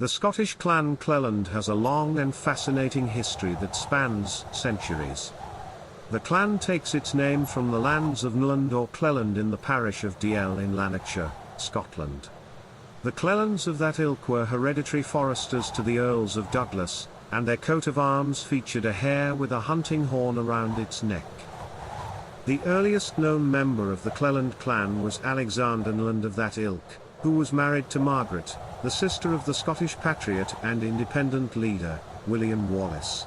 The Scottish Clan Cleland has a long and fascinating history that spans centuries. The clan takes its name from the lands of Kneland or Cleland in the parish of Dalziel in Lanarkshire, Scotland. The Clelands of that ilk were hereditary foresters to the Earls of Douglas, and their coat of arms featured a hare with a hunting horn around its neck. The earliest known member of the Cleland clan was Alexander Kneland of that ilk, who was married to Margaret, the sister of the Scottish patriot and independent leader, William Wallace.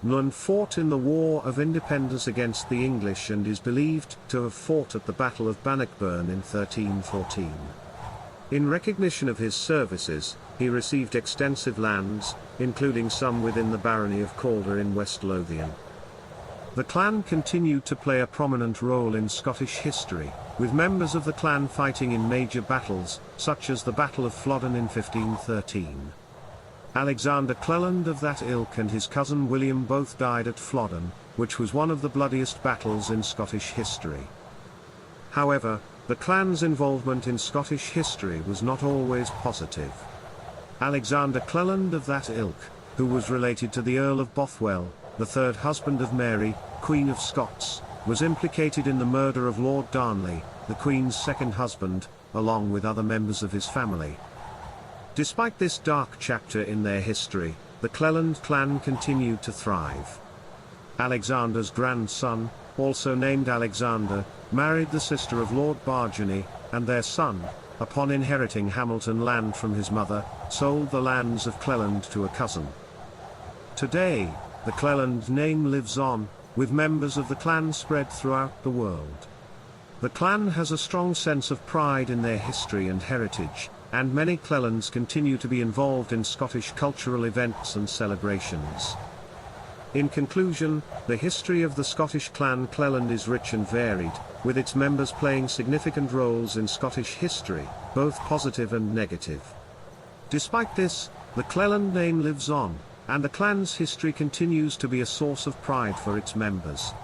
Kneland fought in the War of Independence against the English and is believed to have fought at the Battle of Bannockburn in 1314. In recognition of his services, he received extensive lands, including some within the barony of Calder in West Lothian. The clan continued to play a prominent role in Scottish history, with members of the clan fighting in major battles, such as the Battle of Flodden in 1513. Alexander Kneland of that ilk and his cousin William both died at Flodden, which was one of the bloodiest battles in Scottish history. However, the clan's involvement in Scottish history was not always positive. Alexander Kneland of that ilk, who was related to the Earl of Bothwell, the third husband of Mary, Queen of Scots, was implicated in the murder of Lord Darnley, the Queen's second husband, along with other members of his family. Despite this dark chapter in their history, the Cleland clan continued to thrive. Alexander's grandson, also named Alexander, married the sister of Lord Barony, and their son, upon inheriting Hamilton land from his mother, sold the lands of Cleland to a cousin. Today, the Cleland name lives on, with members of the clan spread throughout the world. The clan has a strong sense of pride in their history and heritage, and many Clelands continue to be involved in Scottish cultural events and celebrations. In conclusion, the history of the Scottish Clan Cleland is rich and varied, with its members playing significant roles in Scottish history, both positive and negative. Despite this, the Cleland name lives on, and the clan's history continues to be a source of pride for its members.